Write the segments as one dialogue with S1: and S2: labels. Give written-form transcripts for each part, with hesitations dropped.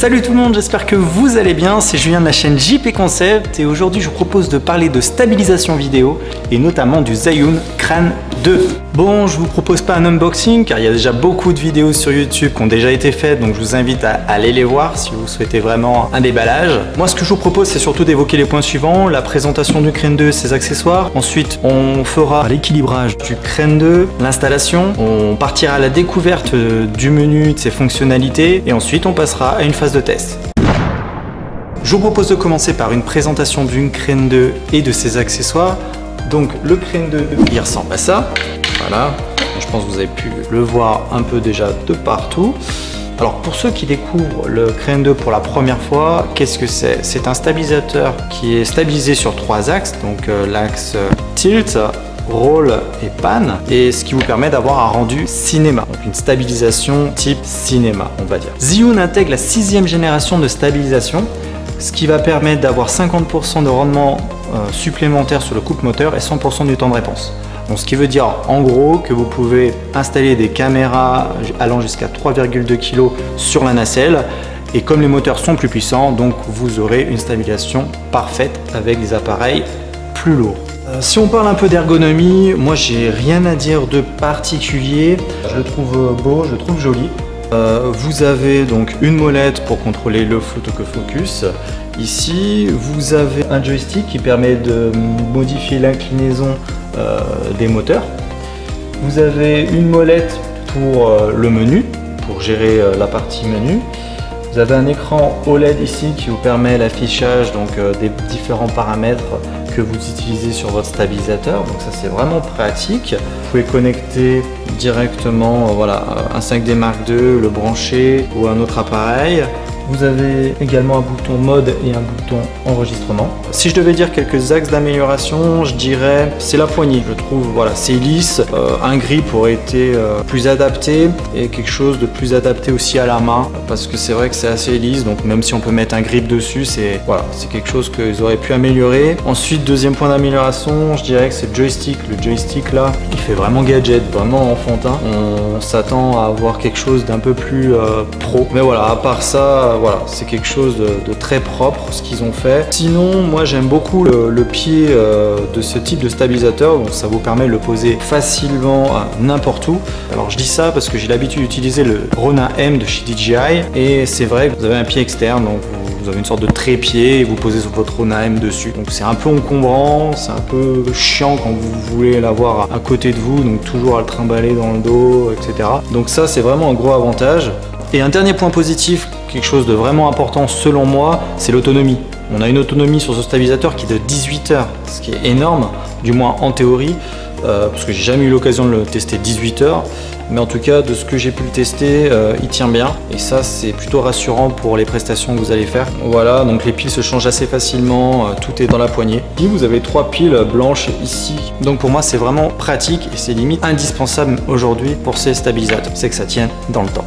S1: Salut tout le monde, j'espère que vous allez bien, c'est Julien de la chaîne JP Concept et aujourd'hui je vous propose de parler de stabilisation vidéo et notamment du Zhiyun Crane 2. Bon, je vous propose pas un unboxing car il y a déjà beaucoup de vidéos sur YouTube qui ont déjà été faites, donc je vous invite à aller les voir si vous souhaitez vraiment un déballage. Moi ce que je vous propose c'est surtout d'évoquer les points suivants, la présentation du Crane 2 et ses accessoires. Ensuite on fera l'équilibrage du Crane 2, l'installation, on partira à la découverte du menu, de ses fonctionnalités et ensuite on passera à une phase de test. Je vous propose de commencer par une présentation du Crane 2 et de ses accessoires. Donc le Crane 2, il ressemble à ça. Voilà, je pense que vous avez pu le voir un peu déjà de partout. Alors pour ceux qui découvrent le Crane 2 pour la première fois, qu'est-ce que c'est? C'est un stabilisateur qui est stabilisé sur 3 axes, donc l'axe tilt, roll et pan, et ce qui vous permet d'avoir un rendu cinéma, donc une stabilisation type cinéma on va dire. Zhiyun intègre la 6e génération de stabilisation, ce qui va permettre d'avoir 50% de rendement supplémentaire sur le couple moteur et 100% du temps de réponse. Donc, ce qui veut dire en gros que vous pouvez installer des caméras allant jusqu'à 3,2 kg sur la nacelle et comme les moteurs sont plus puissants, donc vous aurez une stabilisation parfaite avec des appareils plus lourds. Si on parle un peu d'ergonomie, moi j'ai rien à dire de particulier, je le trouve beau, je le trouve joli. Vous avez donc une molette pour contrôler le autofocus. Ici, vous avez un joystick qui permet de modifier l'inclinaison des moteurs. Vous avez une molette pour le menu, pour gérer la partie menu. Vous avez un écran OLED ici qui vous permet l'affichage des différents paramètres que vous utilisez sur votre stabilisateur, donc ça c'est vraiment pratique. Vous pouvez connecter directement un 5D Mark II, le brancher ou un autre appareil. Vous avez également un bouton mode et un bouton enregistrement. Si je devais dire quelques axes d'amélioration, je dirais c'est la poignée. Je trouve c'est lisse, un grip aurait été plus adapté et quelque chose de plus adapté aussi à la main parce que c'est vrai que c'est assez lisse, donc même si on peut mettre un grip dessus, c'est quelque chose qu'ils auraient pu améliorer. Ensuite, deuxième point d'amélioration, je dirais que c'est le joystick. Le joystick là, il fait vraiment gadget, vraiment enfantin. On s'attend à avoir quelque chose d'un peu plus pro. Mais voilà, à part ça, c'est quelque chose de très propre ce qu'ils ont fait. Sinon, moi j'aime beaucoup le pied de ce type de stabilisateur, donc ça vous permet de le poser facilement n'importe où. Alors je dis ça parce que j'ai l'habitude d'utiliser le Ronin M de chez DJI et c'est vrai que vous avez un pied externe, donc vous avez une sorte de trépied et vous posez sur votre Ronin M dessus. Donc c'est un peu encombrant, c'est un peu chiant quand vous voulez l'avoir à côté de vous, donc toujours à le trimballer dans le dos, etc. Donc ça c'est vraiment un gros avantage. Et un dernier point positif, quelque chose de vraiment important selon moi, c'est l'autonomie. On a une autonomie sur ce stabilisateur qui est de 18 heures, ce qui est énorme, du moins en théorie, parce que j'ai jamais eu l'occasion de le tester 18 heures. Mais en tout cas, de ce que j'ai pu le tester, il tient bien. Et ça, c'est plutôt rassurant pour les prestations que vous allez faire. Voilà, donc les piles se changent assez facilement, tout est dans la poignée. Puis vous avez 3 piles blanches ici. Donc pour moi, c'est vraiment pratique et c'est limite indispensable aujourd'hui pour ces stabilisateurs. C'est que ça tienne dans le temps.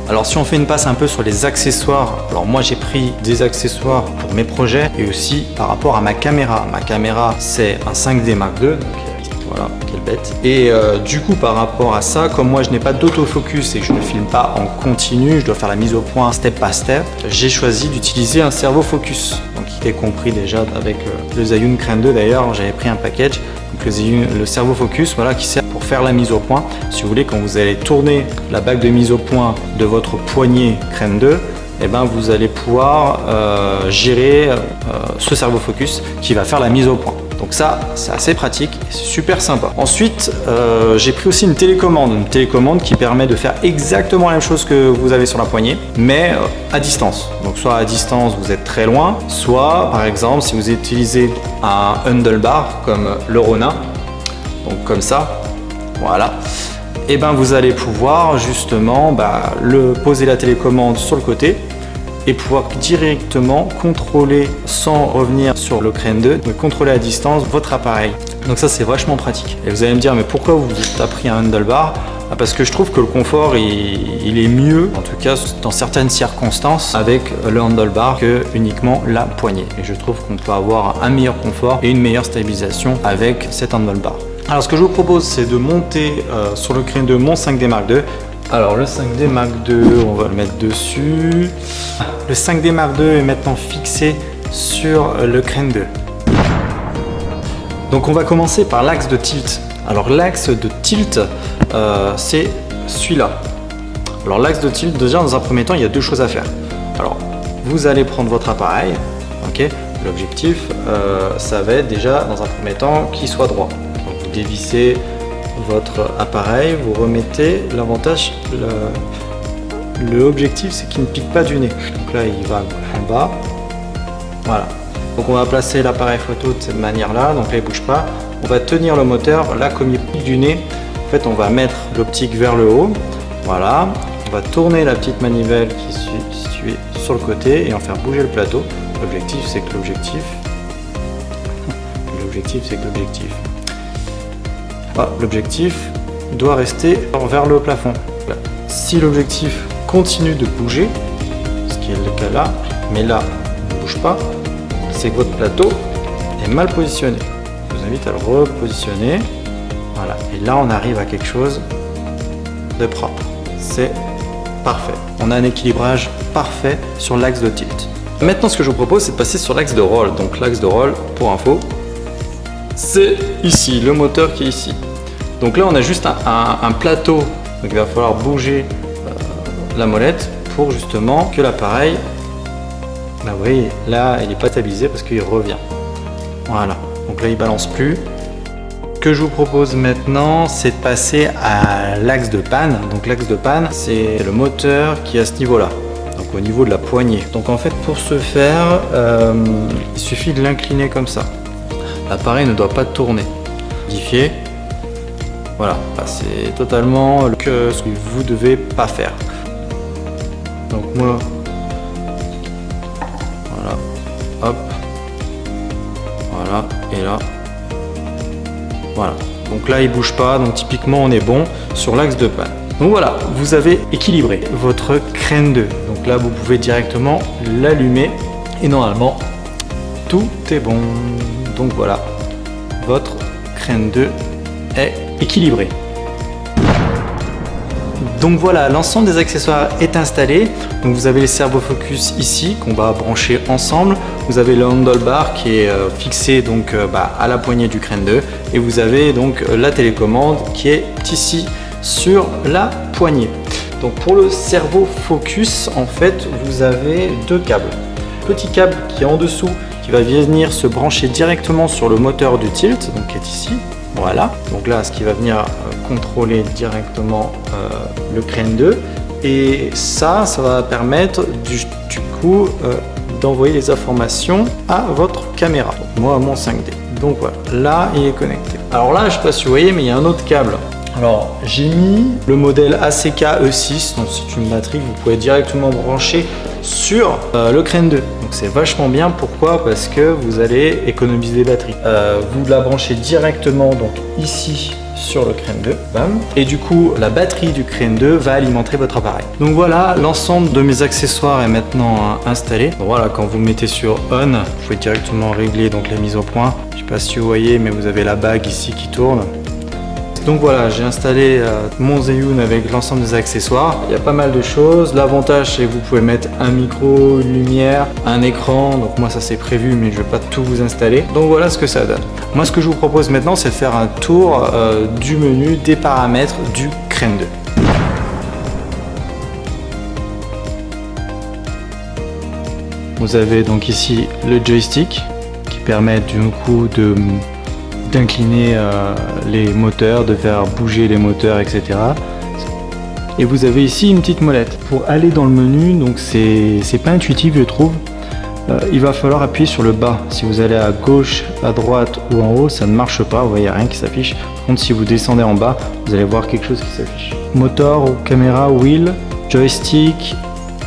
S1: Alors si on fait une passe un peu sur les accessoires, alors moi j'ai pris des accessoires pour mes projets et aussi par rapport à ma caméra. Ma caméra c'est un 5D Mark II, donc voilà, quelle bête. Et du coup par rapport à ça, comme moi je n'ai pas d'autofocus et que je ne filme pas en continu, je dois faire la mise au point step by step, j'ai choisi d'utiliser un servo focus. Donc il est compris déjà avec le Zhiyun Crane 2 d'ailleurs, j'avais pris un package. Donc le servo focus qui sert pour faire la mise au point. Si vous voulez, quand vous allez tourner la bague de mise au point de votre poignet Crane 2, vous allez pouvoir gérer ce servo focus qui va faire la mise au point. Donc ça, c'est assez pratique et c'est super sympa. Ensuite, j'ai pris aussi une télécommande qui permet de faire exactement la même chose que vous avez sur la poignée, mais à distance. Donc soit à distance, vous êtes très loin, soit par exemple, si vous utilisez un handlebar comme le Ronin, donc comme ça, voilà, et vous allez pouvoir justement poser la télécommande sur le côté et pouvoir directement contrôler sans revenir sur le Crane 2, mais contrôler à distance votre appareil. Donc ça c'est vachement pratique. Et vous allez me dire mais pourquoi vous avez pris un handlebar? Parce que je trouve que le confort il est mieux, en tout cas dans certaines circonstances, avec le handlebar que uniquement la poignée. Et je trouve qu'on peut avoir un meilleur confort et une meilleure stabilisation avec cet handlebar. Alors ce que je vous propose c'est de monter sur le Crane 2 mon 5D Mark II Alors le 5D Mark II, on va le mettre dessus. Le 5D Mark II est maintenant fixé sur le Crane 2. Donc on va commencer par l'axe de tilt. Alors l'axe de tilt, c'est celui-là. Alors l'axe de tilt, déjà dans un premier temps, il y a deux choses à faire. Alors vous allez prendre votre appareil, ok. L'objectif, ça va être déjà dans un premier temps qu'il soit droit. Donc vous dévissez votre appareil, vous remettez. L'avantage, l'objectif, c'est qu'il ne pique pas du nez. Donc là, il va en bas. Voilà. Donc on va placer l'appareil photo de cette manière-là. Donc là, il ne bouge pas. On va tenir le moteur. Là, comme il pique du nez, en fait, on va mettre l'optique vers le haut. Voilà. On va tourner la petite manivelle qui est située sur le côté et en faire bouger le plateau. L'objectif, c'est que l'objectif. L'objectif doit rester vers le plafond. Si l'objectif continue de bouger, ce qui est le cas là, mais là, il ne bouge pas, c'est que votre plateau est mal positionné. Je vous invite à le repositionner. Voilà. Et là, on arrive à quelque chose de propre. C'est parfait. On a un équilibrage parfait sur l'axe de tilt. Maintenant, ce que je vous propose, c'est de passer sur l'axe de roll. Donc l'axe de roll, pour info, c'est ici, le moteur qui est ici. Donc là, on a juste un plateau. Donc il va falloir bouger la molette pour justement que l'appareil, bah vous voyez, là, il n'est pas stabilisé parce qu'il revient. Voilà. Donc là, il balance plus. Ce que je vous propose maintenant, c'est de passer à l'axe de panne. Donc l'axe de panne, c'est le moteur qui est à ce niveau-là. Donc au niveau de la poignée. Donc en fait, pour ce faire, il suffit de l'incliner comme ça. L'appareil ne doit pas tourner. Modifier. Voilà, c'est totalement ce que vous devez pas faire. Donc moi, voilà, hop, voilà, et là, voilà. Donc là, il bouge pas, donc typiquement, on est bon sur l'axe de panne. Donc voilà, vous avez équilibré votre Crane 2. Donc là, vous pouvez directement l'allumer et normalement, tout est bon. Donc voilà, votre Crane 2 est équilibré. Donc voilà, l'ensemble des accessoires est installé. Donc vous avez les servofocus ici qu'on va brancher ensemble. Vous avez le handlebar qui est fixé donc à la poignée du Crane 2 et vous avez donc la télécommande qui est ici sur la poignée. Donc pour le servofocus, en fait, vous avez deux câbles. Petit câble qui est en dessous qui va venir se brancher directement sur le moteur du tilt, donc qui est ici. Voilà, donc là, ce qui va venir contrôler directement le Crane 2. Et ça va permettre du coup d'envoyer les informations à votre caméra. Donc, moi, à mon 5D. Donc voilà, là, il est connecté. Alors là, je ne sais pas si vous voyez, mais il y a un autre câble. Alors, j'ai mis le modèle ACK E6, donc c'est une batterie que vous pouvez directement brancher sur le Crane 2. Donc c'est vachement bien, pourquoi? Parce que vous allez économiser des batteries. Vous la branchez directement donc ici sur le Crane 2, bam. Et du coup, la batterie du Crane 2 va alimenter votre appareil. Donc voilà, l'ensemble de mes accessoires est maintenant installé. Donc voilà, quand vous mettez sur On, vous pouvez directement régler donc la mise au point. Je sais pas si vous voyez, mais vous avez la bague ici qui tourne. Donc voilà, j'ai installé mon Zhiyun avec l'ensemble des accessoires. Il y a pas mal de choses. L'avantage, c'est que vous pouvez mettre un micro, une lumière, un écran. Donc moi, ça c'est prévu, mais je ne vais pas tout vous installer. Donc voilà ce que ça donne. Moi, ce que je vous propose maintenant, c'est de faire un tour du menu, des paramètres du Crane 2. Vous avez donc ici le joystick qui permet du coup d'incliner les moteurs, de faire bouger les moteurs, etc. Et vous avez ici une petite molette. Pour aller dans le menu, donc c'est pas intuitif je trouve. Il va falloir appuyer sur le bas. Si vous allez à gauche, à droite ou en haut, ça ne marche pas, vous voyez rien qui s'affiche. Par contre, si vous descendez en bas, vous allez voir quelque chose qui s'affiche. Motor, caméra, wheel, joystick,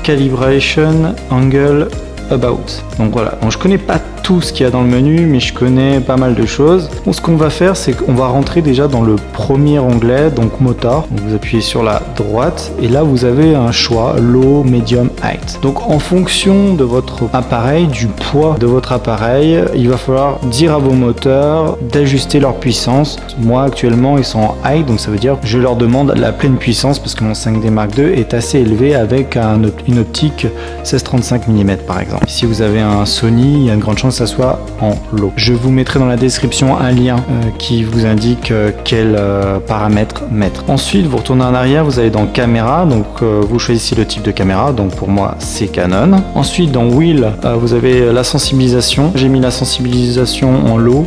S1: calibration, angle, about. Donc voilà, donc je connais pas tout ce qu'il y a dans le menu, mais je connais pas mal de choses. Bon, ce qu'on va faire, c'est qu'on va rentrer déjà dans le premier onglet, donc moteur. Donc vous appuyez sur la droite et là vous avez un choix low, medium, height. Donc en fonction de votre appareil, du poids de votre appareil, il va falloir dire à vos moteurs d'ajuster leur puissance. Moi actuellement ils sont en height, donc ça veut dire que je leur demande la pleine puissance parce que mon 5D Mark II est assez élevé avec une optique 16-35 mm par exemple. Si vous avez un Sony, il y a une grande chance que ça soit en low. Je vous mettrai dans la description un lien qui vous indique quel paramètre mettre. Ensuite vous retournez en arrière, vous allez dans caméra, donc vous choisissez le type de caméra, donc pour moi c'est Canon. Ensuite dans wheel, vous avez la sensibilisation. J'ai mis la sensibilisation en low.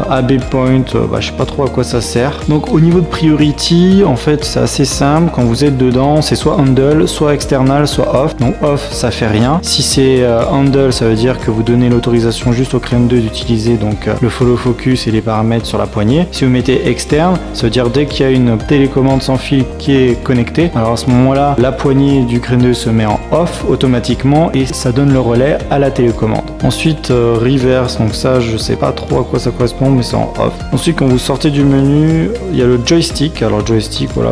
S1: AB point, je sais pas trop à quoi ça sert. Donc au niveau de priority, en fait c'est assez simple. Quand vous êtes dedans, c'est soit handle, soit external, soit off. Donc off, ça fait rien. Si c'est handle, ça veut dire que vous donnez l'autorisation juste au Crane 2 d'utiliser donc le follow focus et les paramètres sur la poignée. Si vous mettez externe, ça veut dire dès qu'il y a une télécommande sans fil qui est connectée, alors à ce moment-là, la poignée du Crane 2 se met en off automatiquement et ça donne le relais à la télécommande. Ensuite reverse, donc ça je sais pas trop à quoi ça correspond, mais c'est en off. Ensuite quand vous sortez du menu, il y a le joystick. Alors joystick, voilà,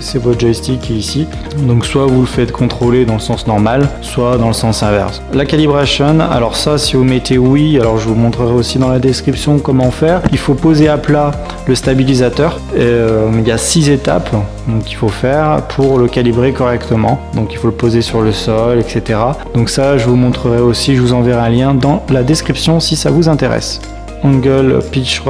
S1: c'est votre joystick qui est ici. Donc soit vous le faites contrôler dans le sens normal, soit dans le sens inverse. La calibration, alors ça si vous mettez oui, alors je vous montrerai aussi dans la description comment faire. Il faut poser à plat le stabilisateur. Il y a 6 étapes donc il faut faire pour le calibrer correctement. Donc il faut le poser sur le sol, etc. Donc ça je vous montrerai aussi, je vous enverrai un lien dans la description si ça vous intéresse. Angle, pitch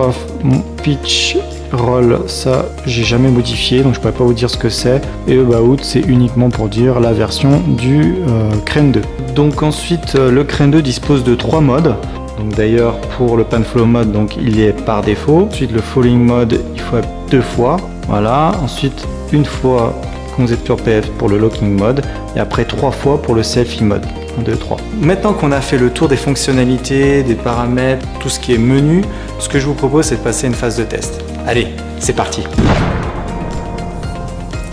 S1: roll, ça j'ai jamais modifié donc je pourrais pas vous dire ce que c'est. Et about, c'est uniquement pour dire la version du Crane 2. Donc ensuite le Crane 2 dispose de 3 modes. Donc d'ailleurs pour le pan flow mode, donc il est par défaut. Ensuite le falling mode, il faut 2 fois. Voilà. Ensuite une fois quand vous êtes sur PF pour le locking mode et après 3 fois pour le selfie mode. 1, 2, 3. Maintenant qu'on a fait le tour des fonctionnalités, des paramètres, tout ce qui est menu, ce que je vous propose c'est de passer à une phase de test. Allez, c'est parti.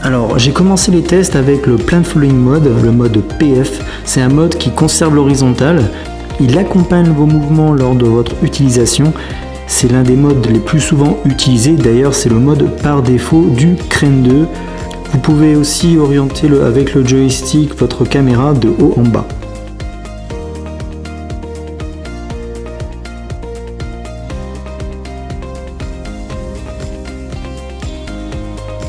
S1: Alors j'ai commencé les tests avec le Plan Following Mode, le mode PF. C'est un mode qui conserve l'horizontale. Il accompagne vos mouvements lors de votre utilisation. C'est l'un des modes les plus souvent utilisés. D'ailleurs c'est le mode par défaut du Crane 2. Vous pouvez aussi orienter avec le joystick votre caméra de haut en bas.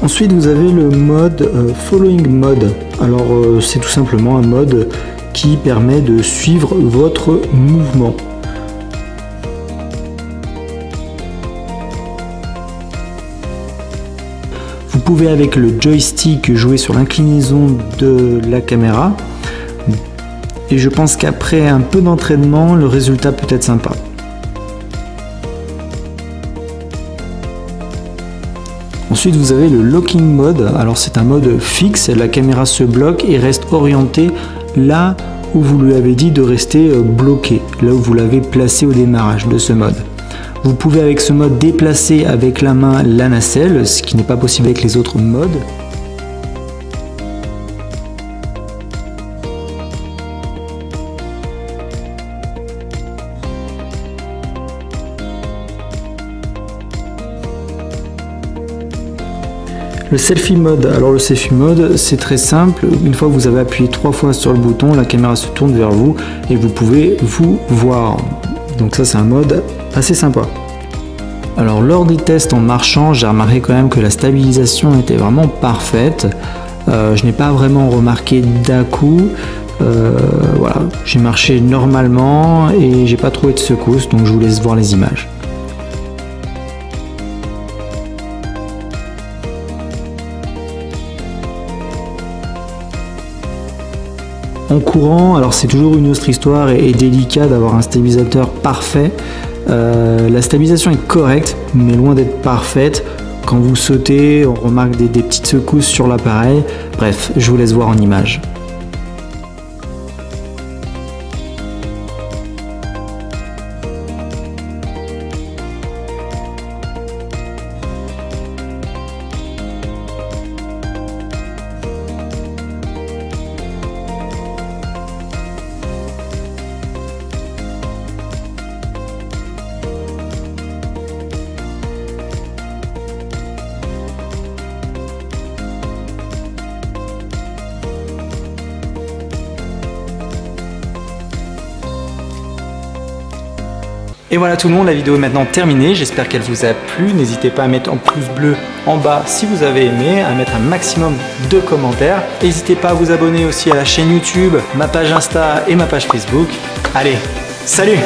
S1: Ensuite vous avez le mode Following Mode. Alors c'est tout simplement un mode qui permet de suivre votre mouvement. Vous pouvez avec le joystick jouer sur l'inclinaison de la caméra et je pense qu'après un peu d'entraînement le résultat peut être sympa. Ensuite vous avez le Locking Mode. Alors c'est un mode fixe, la caméra se bloque et reste orientée là où vous lui avez dit de rester bloqué, là où vous l'avez placé au démarrage de ce mode. Vous pouvez avec ce mode déplacer avec la main la nacelle, ce qui n'est pas possible avec les autres modes. Le selfie mode, alors le selfie mode c'est très simple, une fois que vous avez appuyé 3 fois sur le bouton, la caméra se tourne vers vous et vous pouvez vous voir. Donc ça c'est un mode assez sympa. Alors lors des tests en marchant, j'ai remarqué quand même que la stabilisation était vraiment parfaite. Je n'ai pas vraiment remarqué d'à-coup. Voilà, j'ai marché normalement et j'ai pas trouvé de secousse, donc je vous laisse voir les images. En courant, alors c'est toujours une autre histoire et délicat d'avoir un stabilisateur parfait. La stabilisation est correcte, mais loin d'être parfaite. Quand vous sautez, on remarque des petites secousses sur l'appareil. Bref, je vous laisse voir en image. Et voilà tout le monde, la vidéo est maintenant terminée, j'espère qu'elle vous a plu. N'hésitez pas à mettre un pouce bleu en bas si vous avez aimé, à mettre un maximum de commentaires. N'hésitez pas à vous abonner aussi à la chaîne YouTube, ma page Insta et ma page Facebook. Allez, salut!